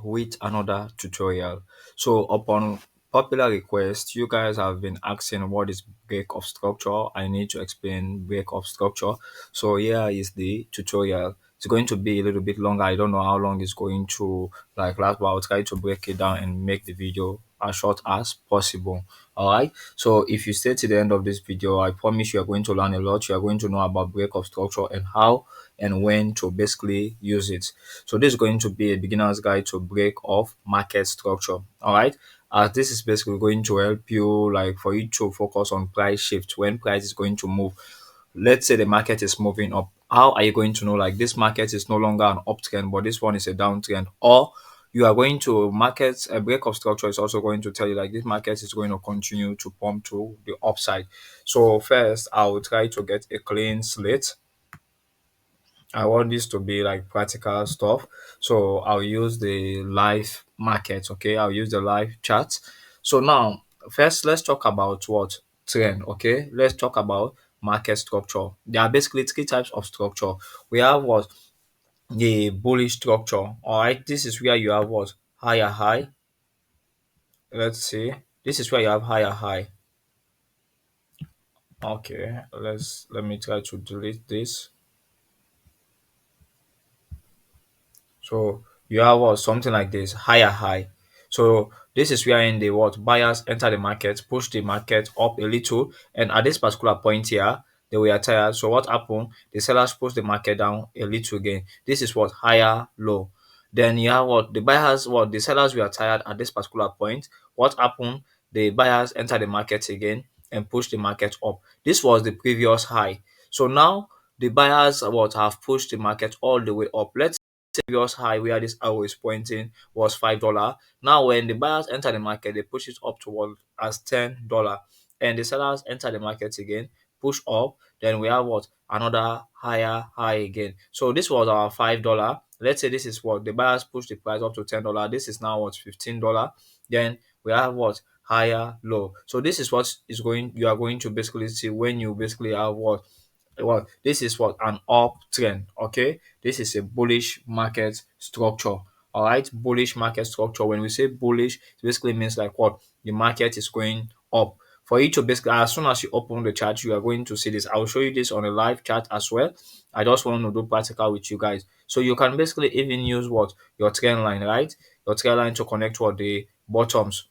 with another tutorial. So upon popular request, you guys have been asking what is break of structure. I need to explain break of structure. So here is the tutorial. It's going to be a little bit longer. I don't know how long it's going to last, but I'll try to break it down and make the video as short as possible. All right. So if you stay to the end of this video, I promise you are going to learn a lot. You are going to know about break of structure and how and when to basically use it. So this is going to be a beginner's guide to break of market structure. All right. This is basically going to help you for you to focus on price shift when price is going to move. Let's say the market is moving up. How are you going to know this market is no longer an uptrend, but this one is a downtrend? Or you are going to market a break of structure is also going to tell you this market is going to continue to pump to the upside. So first, I will try to get a clean slate. I want this to be practical stuff. So I'll use the live market. Okay, I'll use the live chart. So now, first, let's talk about what trend. Okay, let's talk about market structure. There are basically three types of structure. We have what the bullish structure. All right, this is where you have what higher high. Let's see. This is where you have higher high. Okay, let me try to delete this. So you have what something like this higher high. So this is where in the what buyers enter the market, push the market up a little, and at this particular point here, they were tired. So what happened? The sellers push the market down a little again. This is what higher low. Then you have what the buyers, what the sellers were tired at this particular point. What happened? The buyers enter the market again and push the market up. This was the previous high. So now the buyers what have pushed the market all the way up. Let's previous high where this arrow is pointing was $5. Now, when the buyers enter the market, they push it up toward as $10, and the sellers enter the market again, push up. Then we have what another higher high again. So this was our $5. Let's say this is what the buyers push the price up to $10. This is now what $15. Then we have what higher low. So this is what is going you are going to basically see when you basically have this is what an uptrend. Okay, this is a bullish market structure. All right, bullish market structure. When we say bullish, it basically means what the market is going up. For you to basically, as soon as you open the chart, you are going to see this. I will show you this on a live chat as well. I just want to do practical with you guys, so you can basically even use what your trend line, right? Your trend line to connect what the bottoms.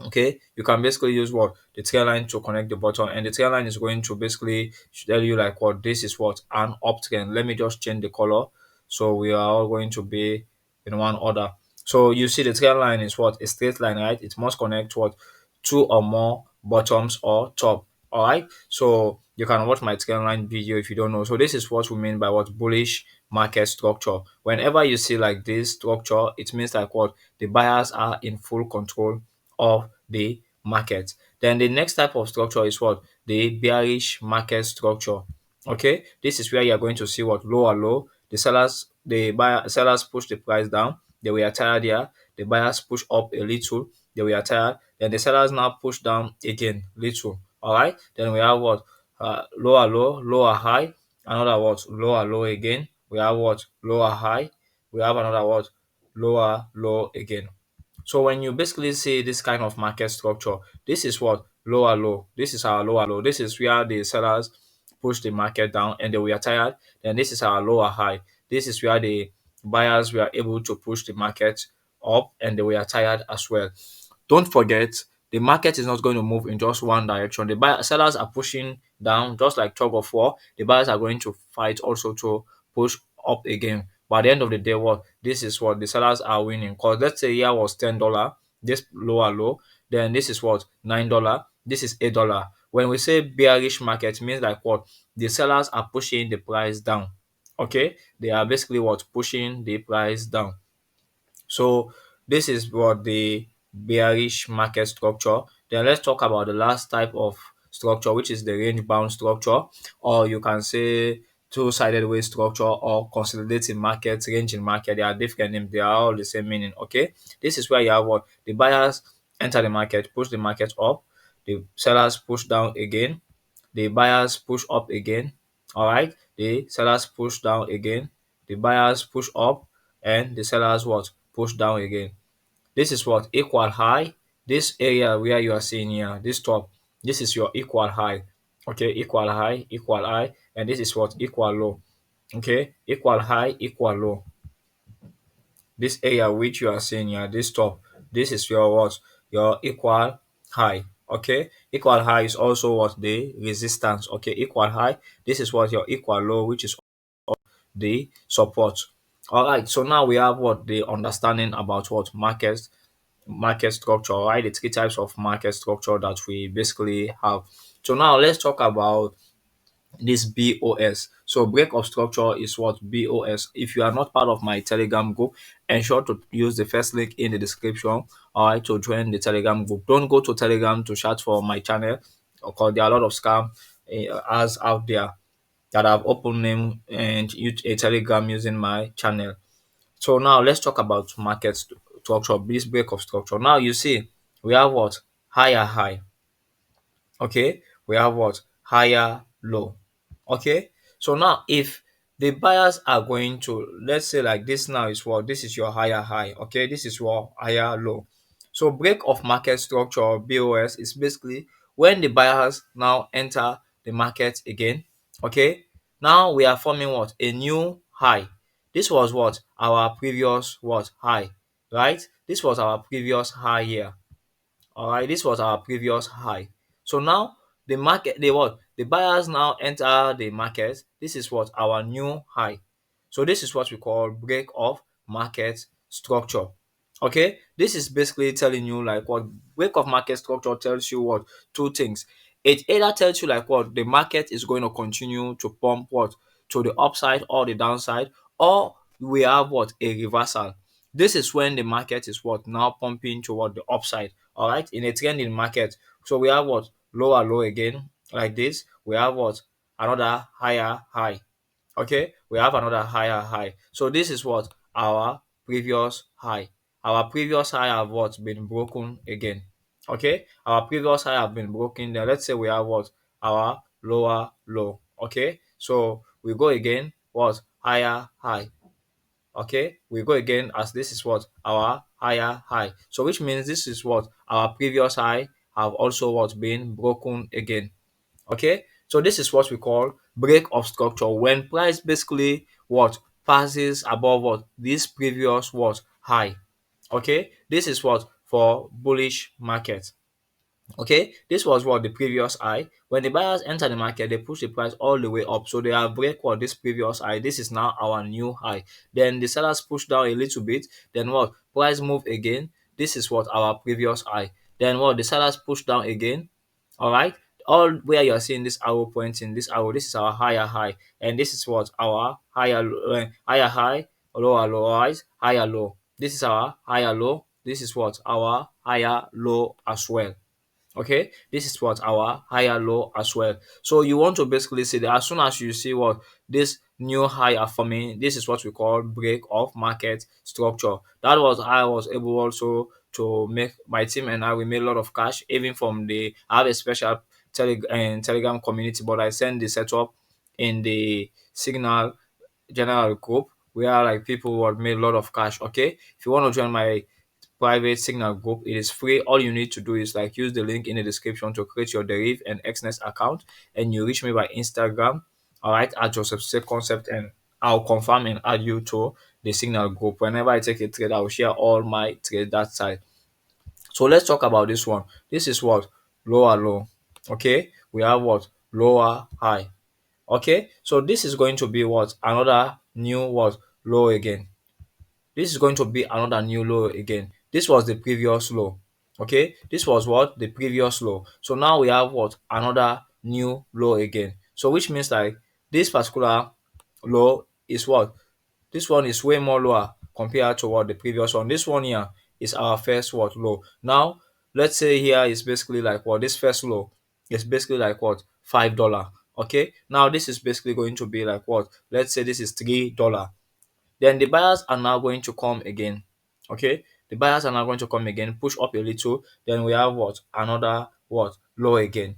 Okay, you can basically use what the tail line to connect the bottom, and the tail line is going to basically tell you what this is what an uptrend. Let me just change the color so we are all going to be in one order. So you see the tail line is what a straight line, right? It must connect what two or more bottoms or top. All right, so you can watch my tail line video if you don't know. So this is what we mean by what bullish market structure. Whenever you see this structure, it means what the buyers are in full control of the market. Then the next type of structure is what the bearish market structure. Okay, this is where you are going to see what lower low. The sellers push the price down. They were tired here. The buyers push up a little. They were tired. Then the sellers now push down again little. All right. Then we have what lower low, lower high. Another what lower low again. We have what lower high. We have another what lower low again. So when you basically see this kind of market structure, this is what lower low. This is our lower low. This is where the sellers push the market down and they were tired. Then this is our lower high. This is where the buyers were able to push the market up and they were tired as well. Don't forget, the market is not going to move in just one direction. Sellers are pushing down just like tug of war. The buyers are going to fight also to push up again. But at the end of the day, what this is what the sellers are winning. Because let's say here was $10, this lower low, then this is what $9, this is $8. When we say bearish market, it means what the sellers are pushing the price down. Okay, they are basically what pushing the price down. So this is what the bearish market structure. Then let's talk about the last type of structure, which is the range bound structure, or you can say two-sided wave structure or consolidating market, range in market. They are different names, they are all the same meaning. Okay, this is where you have what the buyers enter the market, push the market up, the sellers push down again, the buyers push up again. All right, the sellers push down again, the buyers push up, and the sellers what push down again. This is what equal high. This area where you are seeing here, this top, this is your equal high. Okay, equal high, and this is what equal low. Okay, equal high, equal low. This area which you are seeing here, this top, this is your what? Your equal high. Okay, equal high is also what? The resistance. Okay, equal high. This is what your equal low, which is the support. All right, so now we have what? The understanding about what? Market structure, right? The three types of market structure that we basically have. So now let's talk about this BOS. So break of structure is what? BOS. If you are not part of my Telegram group, ensure to use the first link in the description, all right, to join the Telegram group. Don't go to Telegram to chat for my channel, because there are a lot of scam ads out there that have opened name and a Telegram using my channel. So now let's talk about structure, this break of structure. Now you see we have what? Higher high. Okay, we have what? Higher low. Okay, so now if the buyers are going to, let's say like this, now is what? This is your higher high. Okay, this is your higher low. So break of market structure, BOS, is basically when the buyers now enter the market again. Okay, now we are forming what? A new high. This was what? Our previous what? High, right? This was our previous high here. All right, this was our previous high. So now the market, the what? The buyers now enter the market. This is what? Our new high. So this is what we call break of market structure. Okay, this is basically telling you like what? Break of market structure tells you what? Two things. It either tells you like what? The market is going to continue to pump what? To the upside or the downside, or we have what? A reversal. This is when the market is what? Now pumping toward the upside. All right, in a trending market. So we have what? Lower low again, like this. We have what? Another higher high. Okay, we have another higher high. So this is what? Our previous high. Our previous high have what? Been broken again. Okay, our previous high have been broken. Then let's say we have what? Our lower low. Okay, so we go again. What? Higher high. Okay, we go again, as this is what? Our higher high. So which means this is what? Our previous high have also what? Been broken again. Okay, so this is what we call break of structure, when price basically what? Passes above what? This previous what? High. Okay, this is what? For bullish market. Okay, this was what? The previous high. When the buyers enter the market, they push the price all the way up. So they have break what? This previous high. This is now our new high. Then the sellers push down a little bit. Then what? Price move again. This is what? Our previous high. Then what? The sellers push down again. All right. All where you are seeing this arrow pointing, this arrow, this is our higher high, and this is what? Our higher high, lower low, rise, higher low. This is our higher low. This is what? Our higher low as well. Okay, this is what? Our higher low as well. So you want to basically see that as soon as you see what? This new high are forming, this is what we call break of market structure. That was how I was able also to make my team, and I, we made a lot of cash even from the, I have a special telegram community, but I send the setup in the Signal general group where like people who have made a lot of cash. Okay, if you want to join my private Signal group, it is free. All you need to do is like use the link in the description to create your Deriv and Xnest account, and you reach me by Instagram, all right, at Joseph Say Concept, and I'll confirm and add you to the Signal group. Whenever I take a trade, I'll share all my trade that side. So let's talk about this one. This is what? Lower low. Okay, we have what? Lower high. Okay, so this is going to be what? Another new what? Low again. This is going to be another new low again. This was the previous low. Okay, this was what? The previous low. So now we have what? Another new low again. So which means like this particular low is what? This one is way more lower compared to what? The previous one. This one here is our first what? Low. Now let's say here is basically like what? This first low is basically like what? $5. Okay, now this is basically going to be like what? Let's say this is $3. Then the buyers are now going to come again. Okay, the buyers are now going to come again, push up a little. Then we have what? Another what? Low again.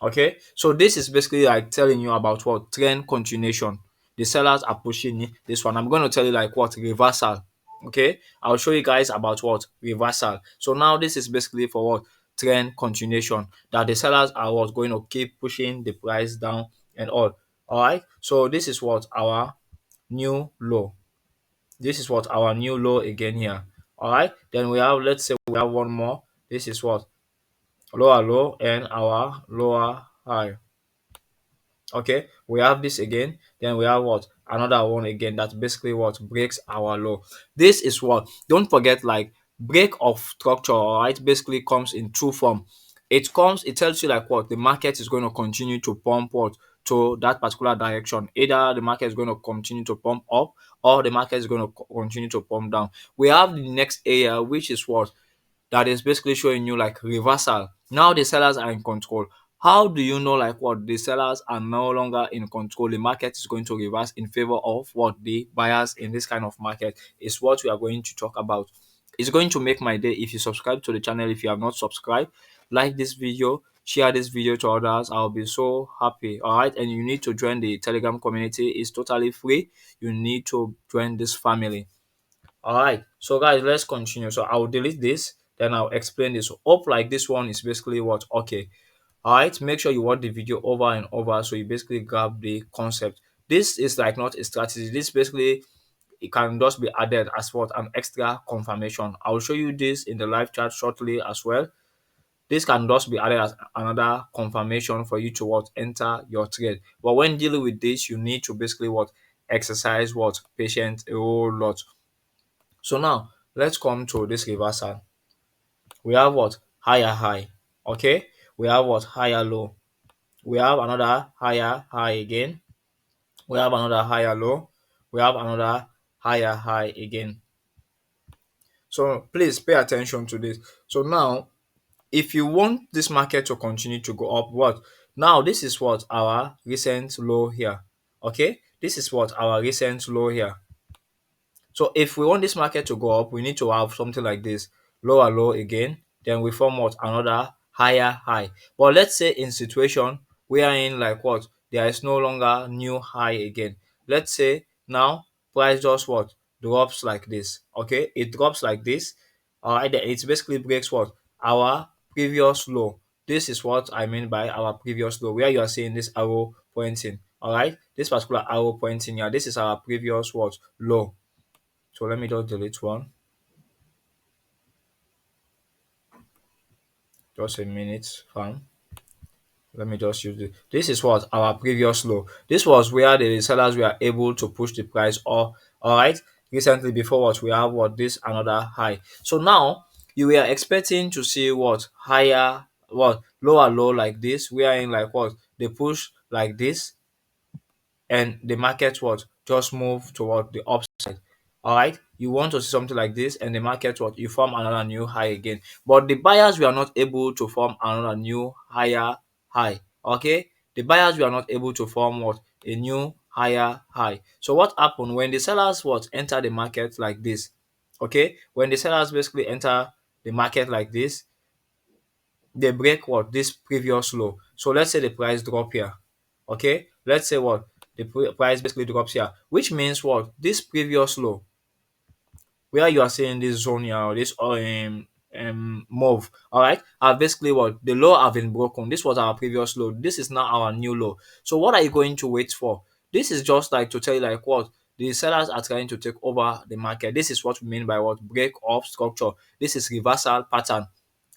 Okay, so this is basically like telling you about what? Trend continuation. The sellers are pushing this one. I'm going to tell you like what? Reversal. Okay, I'll show you guys about what reversal. So now this is basically for what trend continuation, that the sellers are what going to keep pushing the price down and all right. So this is what our new low. This is what our new low again here. All right, then we have, let's say we have one more. This is what lower low and our lower high. Okay, we have this again, then we have what another one again, that basically what breaks our low. This is what, don't forget, like, break of structure, all right, basically comes in two form. It tells you like what the market is going to continue to pump what to that particular direction. Either the market is going to continue to pump up, or the market is going to continue to pump down. We have the next area, which is what, that is basically showing you like reversal. Now the sellers are in control. How do you know like what the sellers are no longer in control? The market is going to reverse in favor of what the buyers in this kind of market is what we are going to talk about. It's going to make my day if you subscribe to the channel. If you have not subscribed, like this video, share this video to others. I'll be so happy. All right, and you need to join the Telegram community. It's totally free. You need to join this family. All right, so guys, let's continue. So I'll delete this, then I'll explain this. Hope like this one is basically what, okay. All right, make sure you watch the video over and over so you basically grab the concept. This is like not a strategy. This basically, it can just be added as what an extra confirmation. I'll show you this in the live chat shortly as well. This can just be added as another confirmation for you to what enter your trade. But when dealing with this, you need to basically what exercise what patience a whole lot. So now let's come to this reversal. We have what higher high. Okay, we have what higher low. We have another higher high again. We have another higher low. We have another higher high again. So please pay attention to this. So now, if you want this market to continue to go up, what now, this is what our recent low here. Okay, this is what our recent low here. So if we want this market to go up, we need to have something like this, lower low again, then we form what another higher high. But let's say in situation we are in like what, there is no longer new high again. Let's say now price just what drops like this. Okay, it drops like this. All right, then it basically breaks what our previous low. This is what I mean by our previous low, where you are seeing this arrow pointing. All right, this particular arrow pointing here, this is our previous what low. So let me just delete one. Just a minute, fam. Let me just use this. This is what our previous low. This was where the sellers were able to push the price all right. Recently, before what we have what this another high. So now you were expecting to see what higher, what lower low like this. We are in like what they push like this, and the market what just move toward the upside. All right, you want to see something like this, and the market what you form another new high again, but the buyers were not able to form another new higher high. Okay, the buyers were not able to form what a new higher high. So what happened when the sellers what enter the market like this? Okay, when the sellers basically enter the market like this, they break what this previous low. So let's say the price drop here. Okay, let's say what the price basically drops here, which means what this previous low, where you are seeing this zone here, or this move, all right, are basically what the low have been broken. This was our previous low. This is now our new low. So what are you going to wait for? This is just like to tell you like what the sellers are trying to take over the market. This is what we mean by what break of structure. This is reversal pattern.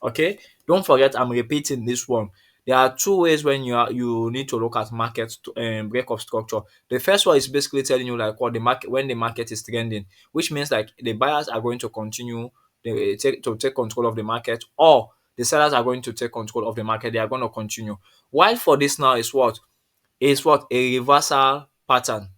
Okay, don't forget, I'm repeating this one. There are two ways when you need to look at market break of structure. The first one is basically telling you like what the market, when the market is trending, which means like the buyers are going to continue to take control of the market, or the sellers are going to take control of the market. They are going to continue. While for this now is what a reversal pattern.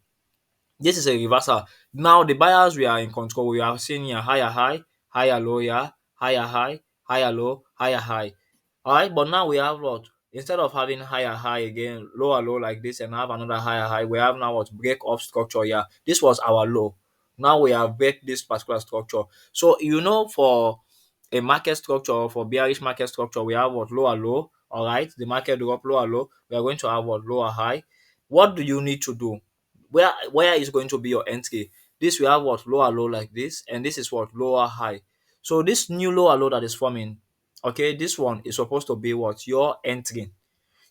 This is a reversal. Now the buyers we are in control. We are seeing here higher high, higher low here, higher high, higher low, higher high. All right, but now we have what? Instead of having higher high again, lower low like this, and have another higher high, we have now what break off structure here. This was our low. Now we have break this particular structure. So for a market structure, for bearish market structure, we have what lower low. All right, the market drop lower low. We are going to have what lower high. What do you need to do? Where is going to be your entry? this we have what lower low like this, and this is what lower high. So this new lower low that is forming, okay, this one is supposed to be what your entry.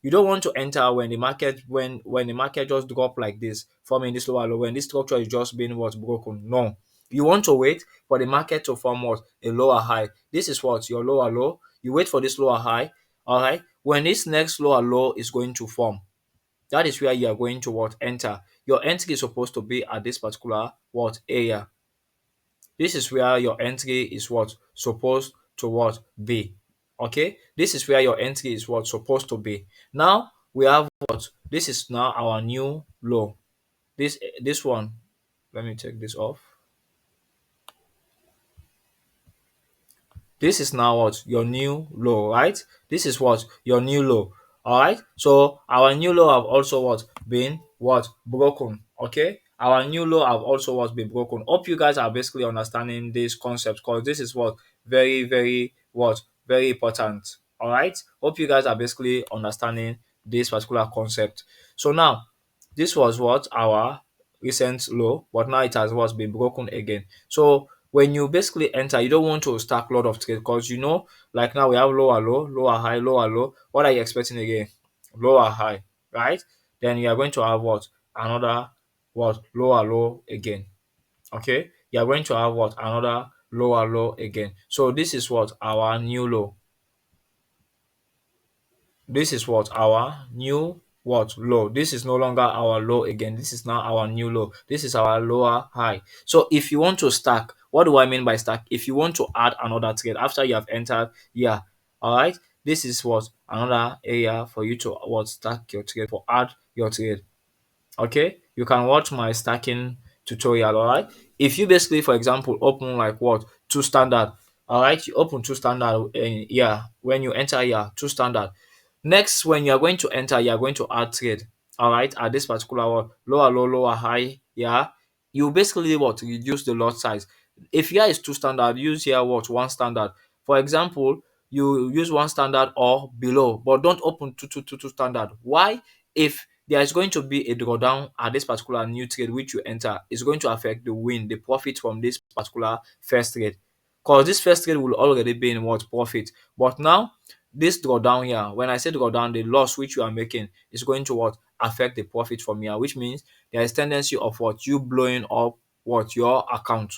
You don't want to enter when the market when the market just drop like this, forming this lower low, when this structure is just being what broken. No. You want to wait for the market to form what a lower high. This is what your lower low. You wait for this lower high. All right. When this next lower low is going to form, that is where you are going to what enter. Your entry is supposed to be at this particular what area. This is where your entry is what supposed to what be. Okay, this is where your entry is what supposed to be. Now we have what this is now our new low. This one, let me take this off. This is now what your new low, right? This is what your new low. All right. So our new low have also what been what broken. Okay. Our new low have also what been broken. Hope you guys are basically understanding this concept, because this is what very what very important. All right. Hope you guys are basically understanding this particular concept. So now this was what our recent low, but now it has what been broken again. So when you basically enter, you don't want to stack a lot of trade, because you know, like now we have lower low, lower high, lower low. What are you expecting again? Lower high, right? Then you are going to have what? Another what? Lower low again. Okay? You are going to have what? Another lower low again. So this is what? Our new low. This is what our new what low. This is no longer our low again. This is now our new low. This is our lower high. So if you want to stack, what do I mean by stack? If you want to add another trade after you have entered, yeah, all right. This is what another area for you to what stack your trade, for add your trade. Okay, you can watch my stacking tutorial. All right, if you basically, for example, open like what two standard. All right, you open two standard, and yeah, when you enter here two standard. Next, when you are going to enter, you are going to add trade. All right, at this particular one, lower low, lower high. Yeah, you basically what reduce the lot size. If here is two standard, use here what one standard. For example, you use one standard or below, but don't open two standard. Why? If there is going to be a drawdown at this particular new trade which you enter, it's going to affect the win, the profit from this particular first trade. Because this first trade will already be in what profit. But now this drawdown here, when I say drawdown, the loss which you are making is going to what affect the profit from here, which means there is tendency of what you blowing up what your account.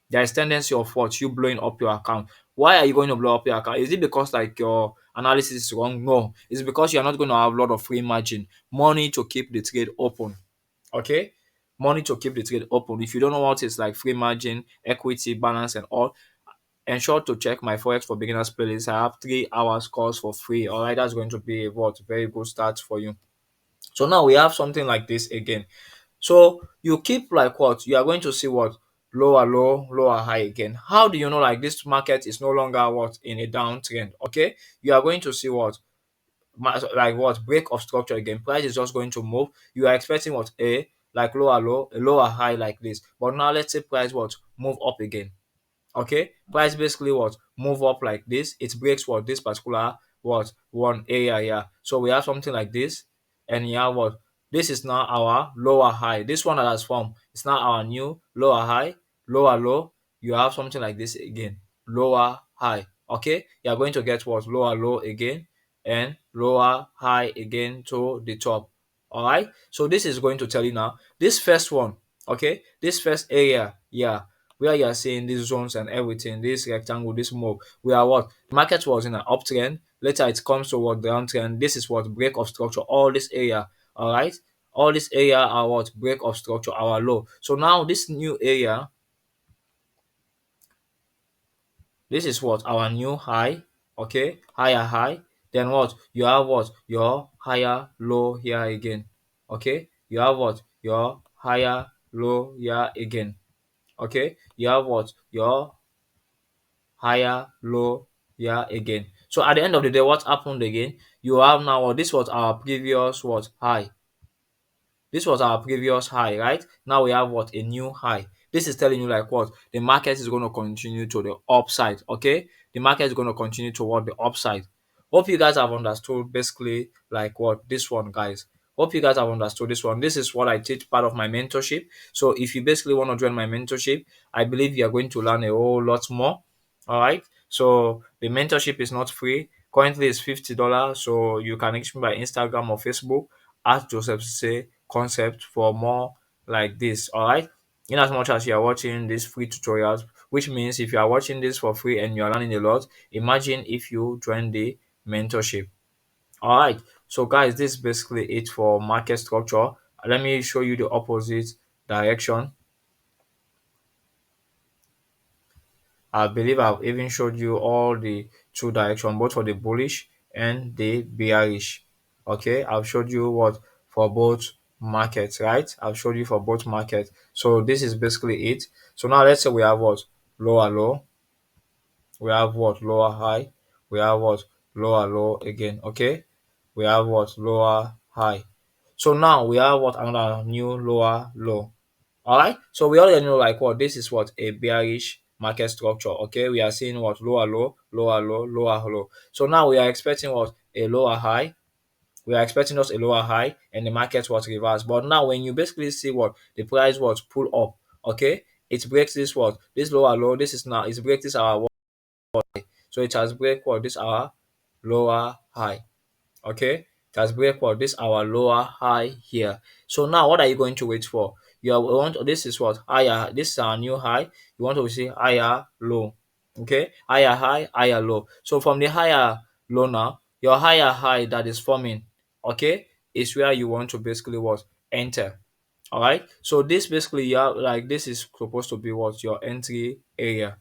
There is tendency of what you blowing up your account. Why are you going to blow up your account? Is it because like your analysis is wrong? No, it's because you're not going to have a lot of free margin, money to keep the trade open. Okay, money to keep the trade open. If you don't know what is like free margin, equity, balance, and all, ensure to check my Forex for Beginners playlist. I have 3 hours course for free. All right, that's going to be what very good start for you. So now we have something like this again. So you keep like what you are going to see what lower low, lower high again. How do you know like this market is no longer what in a downtrend? Okay, you are going to see what like what break of structure again. Price is just going to move. You are expecting what a like lower low, a lower high like this. But now let's say price what move up again. Okay, price basically what move up like this. It breaks what this particular what one area here. So we have something like this, and here what this is now our lower high. This one that has formed is now our new lower high, lower low. You have something like this again, lower high. Okay, you are going to get what lower low again and lower high again to the top. All right, so this is going to tell you now this first one. Okay, this first area, yeah, where you are seeing these zones and everything, this rectangle, this move, we are what the market was in an uptrend. Later it comes to what downtrend. This is what break of structure. All this area, all right, all this area are what break of structure, our low. So now this new area, this is what our new high. Okay, higher high. Then what you have what your higher low here again. Okay, you have what your higher low here again. Okay, you have what your higher, low, yeah, again. So at the end of the day, what happened again? You have now what this was our previous what high. This was our previous high, right? Now we have what a new high. This is telling you like what the market is going to continue to the upside. Okay, the market is going to continue toward the upside. Hope you guys have understood basically like what this one, guys. Hope you guys have understood this one. This is what I teach, part of my mentorship. So if you basically want to join my mentorship, I believe you are going to learn a whole lot more. All right. So the mentorship is not free. Currently it's $50. So you can reach me by Instagram or Facebook at Joseph Say Concept for more like this. All right. In as much as you are watching these free tutorials, which means if you are watching this for free and you are learning a lot, imagine if you join the mentorship. All right. So guys, this is basically it for market structure. Let me show you the opposite direction. I believe I've even showed you all the two direction, both for the bullish and the bearish. Okay, I've showed you what for both markets, right? I've showed you for both markets. So this is basically it. So now let's say we have what lower low, we have what lower high, we have what lower low again. Okay, we have what lower high. So now we have what another new lower low. All right. So we already know like what this is what a bearish market structure. Okay. We are seeing what lower low, lower low, lower low. So now we are expecting what a lower high. We are expecting us a lower high and the market was reverse. But now when you basically see what the price was pull up, okay, it breaks this what this lower low. This is now it breaks this our what, so it has break what this our lower high. Okay, that's break what this our lower high here. So now what are you going to wait for? You want this is what higher, this is our new high. You want to see higher low. Okay, higher high, higher low. So from the higher low now, your higher high that is forming, okay, is where you want to basically what enter. All right. So this basically, yeah, like this is supposed to be what your entry area.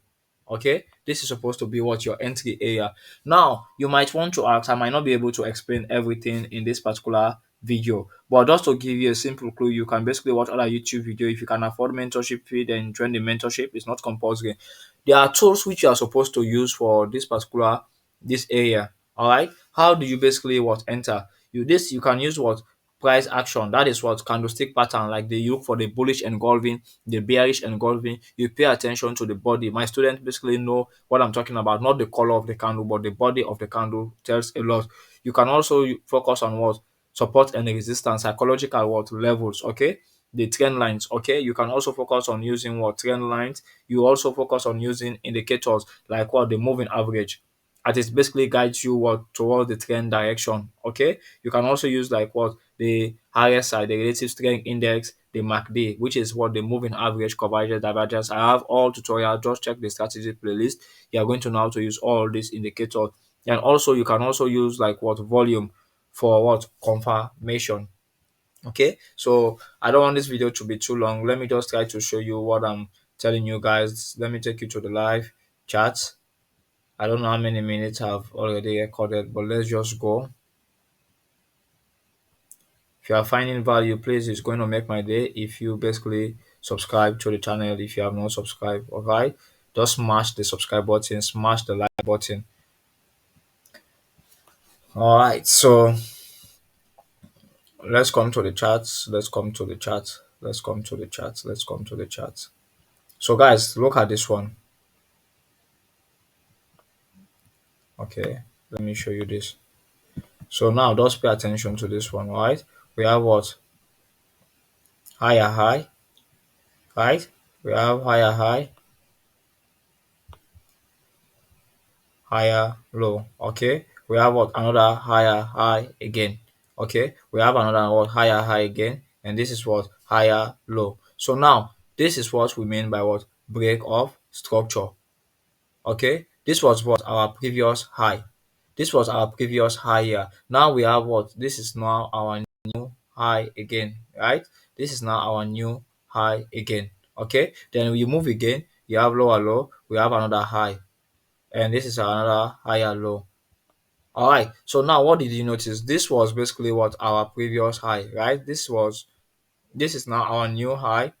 Okay. This is supposed to be what your entry area. Now you might want to ask, I might not be able to explain everything in this particular video, but just to give you a simple clue, you can basically watch other YouTube video. If you can afford mentorship fee, then join the mentorship. It's not compulsory. There are tools which you are supposed to use for this particular this area. All right. How do you basically what enter? You can use what price action. That is what candlestick pattern. Like they look for the bullish engulfing, the bearish engulfing. You pay attention to the body. My students basically know what I'm talking about. Not the color of the candle, but the body of the candle tells a lot. You can also focus on what support and resistance, psychological what levels. Okay, the trend lines. Okay, you can also focus on using what trend lines. You also focus on using indicators like what the moving average. As it basically guides you what towards the trend direction. Okay, you can also use like what the RSI, the relative strength index, the MACD, which is what the moving average, convergence, divergence. I have all tutorial. Just check the strategy playlist. You are going to know how to use all these indicators, and also you can also use like what volume for what confirmation. Okay, so I don't want this video to be too long. Let me just try to show you what I'm telling you guys. Let me take you to the live chat. I don't know how many minutes I've already recorded, but let's just go. If you are finding value, please, it's going to make my day if you basically subscribe to the channel if you have not subscribed. All right, just smash the subscribe button, smash the like button. All right, so let's come to the charts. Let's come to the chat. Let's come to the chat. Let's come to the chat. So, guys, look at this one. Okay, let me show you this. So now just pay attention to this one. All right, we have what higher high, right? We have higher high, higher low. Okay, we have what another higher high again. Okay, we have another what higher high again, and this is what higher low. So now this is what we mean by what break of structure. Okay, this was what our previous high. This was our previous high here. Now we have what this is now our new high again, right? This is now our new high again. Okay, then we move again. You have lower low. We have another high, and this is another higher low. All right. So now, what did you notice? This was basically what our previous high, right? This is now our new high,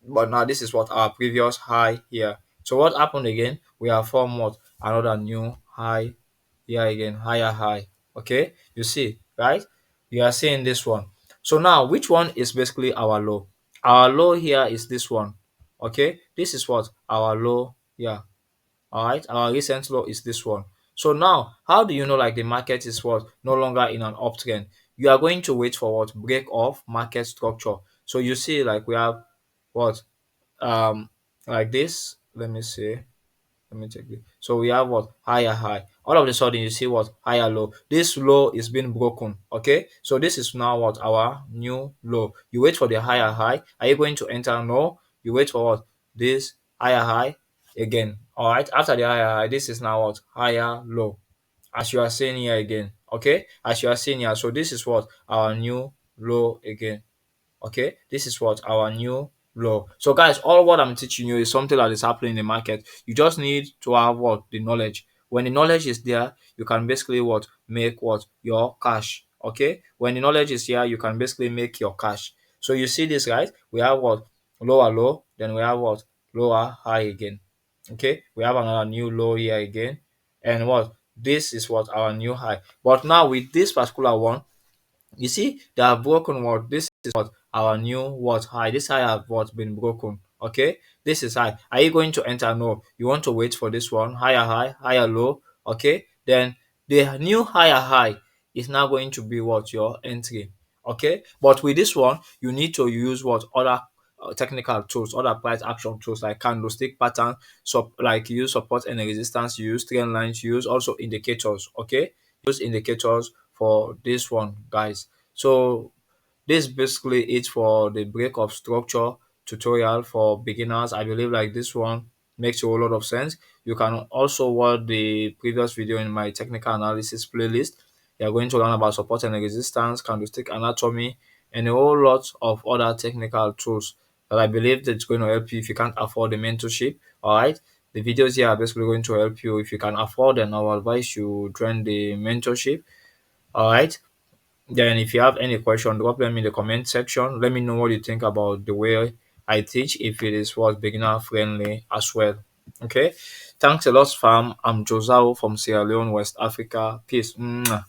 but now this is what our previous high here. So what happened again? We have formed what another new high here again, higher high. Okay, you see, right? You are seeing this one. So now, which one is basically our low? Our low here is this one. Okay, this is what our low here. All right, our recent low is this one. So now, how do you know like the market is what no longer in an uptrend? you are going to wait for what? Break of market structure. So you see, like we have what? Um, like this. Let me see. Let me check this. So we have what? Higher high. All of a sudden you see what? Higher low. This low is being broken. Okay. So this is now what? Our new low. You wait for the higher high. Are you going to enter? No. You wait for what? This higher high again. All right. After the higher high, this is now what? Higher low. As you are seeing here again. Okay. As you are seeing here. So this is what? Our new low again. Okay, this is what our new law. So guys, all what I'm teaching you is something that is happening in the market. You just need to have what? The knowledge. When the knowledge is there, you can basically what? Make what? Your cash. Okay, when the knowledge is here, you can basically make your cash. So you see this, right? We have what? Lower low, then we have what? Lower high again. Okay, we have another new low here again, and what? This is what? Our new high. But now with this particular one, you see, they have broken what? This is what? Our new what? High. This high have what? Been broken. Okay? This is high. Are you going to enter? No. You want to wait for this one. Higher high, higher low. Okay? Then the new higher high is now going to be what? Your entry. Okay? But with this one, you need to use what? Other technical tools, other price action tools like candlestick pattern, so like you use support and resistance, you use trend lines, you use also indicators. Okay? Use indicators for this one, guys. So this basically it for the break of structure tutorial for beginners. I believe like this one makes a whole lot of sense. You can also watch the previous video in my technical analysis playlist. You are going to learn about support and resistance, candlestick anatomy, and a whole lot of other technical tools that I believe that's going to help you if you can't afford the mentorship. All right. The videos here are basically going to help you. If you can afford, then I will advise you join the mentorship. All right. Then if you have any question, drop them in the comment section. Let me know what you think about the way I teach, if it is was beginner friendly as well. Okay. Thanks a lot, fam. I'm Josao from Sierra Leone, West Africa. Peace. Mwah.